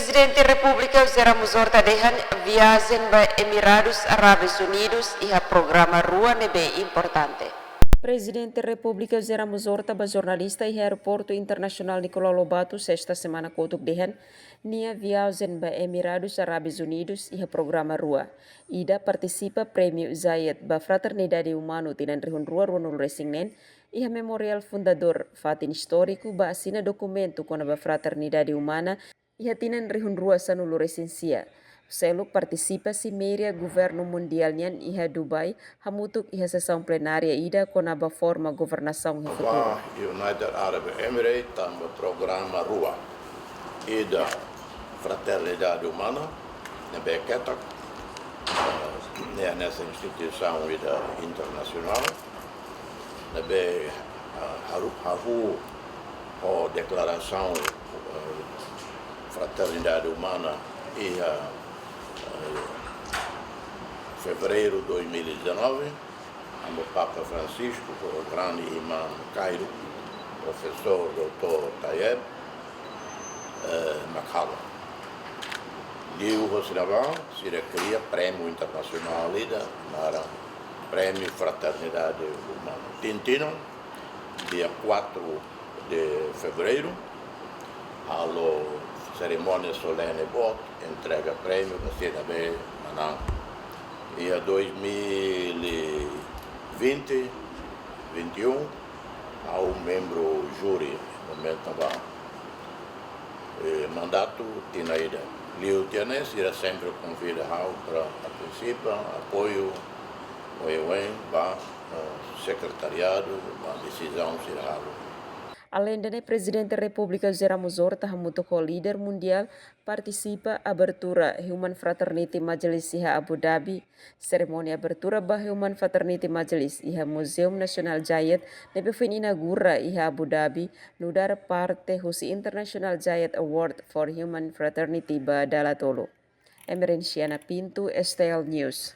Presidente da República usamos dehan viagem para Emirados Árabes Unidos e a programa Rua nebe importante. Presidente da República usamos ba jornalista e aeroporto internacional Nicolau Lobato esta semana kotuk dehan nia viagem para Emirados Árabes Unidos e a programa Rua. Ida participa prêmio Zayed ba Fraternidade Humano tinan rihun Rua no Resingnen e a memorial fundador fatin histórico ba assina documento com a Fraternidade Humana e a tinan rihun Rua sanulu resensia. Seluk participa si meria governo mundial nian iha Dubai hamutuk iha sessão plenária ida com a forma governação no futuro. United Arab Emirates também programa Rua ida Fraternidade Humana nebe ketak nessa instituição ida internacional nebe haru o declaração Fraternidade Humana e fevereiro de 2019, o Papa Francisco, o grande imã Cairo, professor Dr. Tayeb Makhala. E o Rosinaval se recria prêmio internacional para prêmio Fraternidade Humana. Tintino, dia 4 de fevereiro, a cerimônia solene bot entrega prêmio da CNB Manang. E a 2020, 21, há membro júri, momento mandato tinha ida. Liu Tianes era sempre convidado para participar, apoio, para secretariado, para decisão cirralo. Além da Presidente da República Geramos Horta hamutuko líder mundial participa abertura Human Fraternity Majelis iha Abu Dhabi, cerimônia abertura bah Human Fraternity Majelis iha Museum Nasional Zayed nebe fin inaugura iha Abu Dhabi nudar parte husi International Zayed Award for Human Fraternity ba Dalatolo. Emerenciana Pintu, STL News.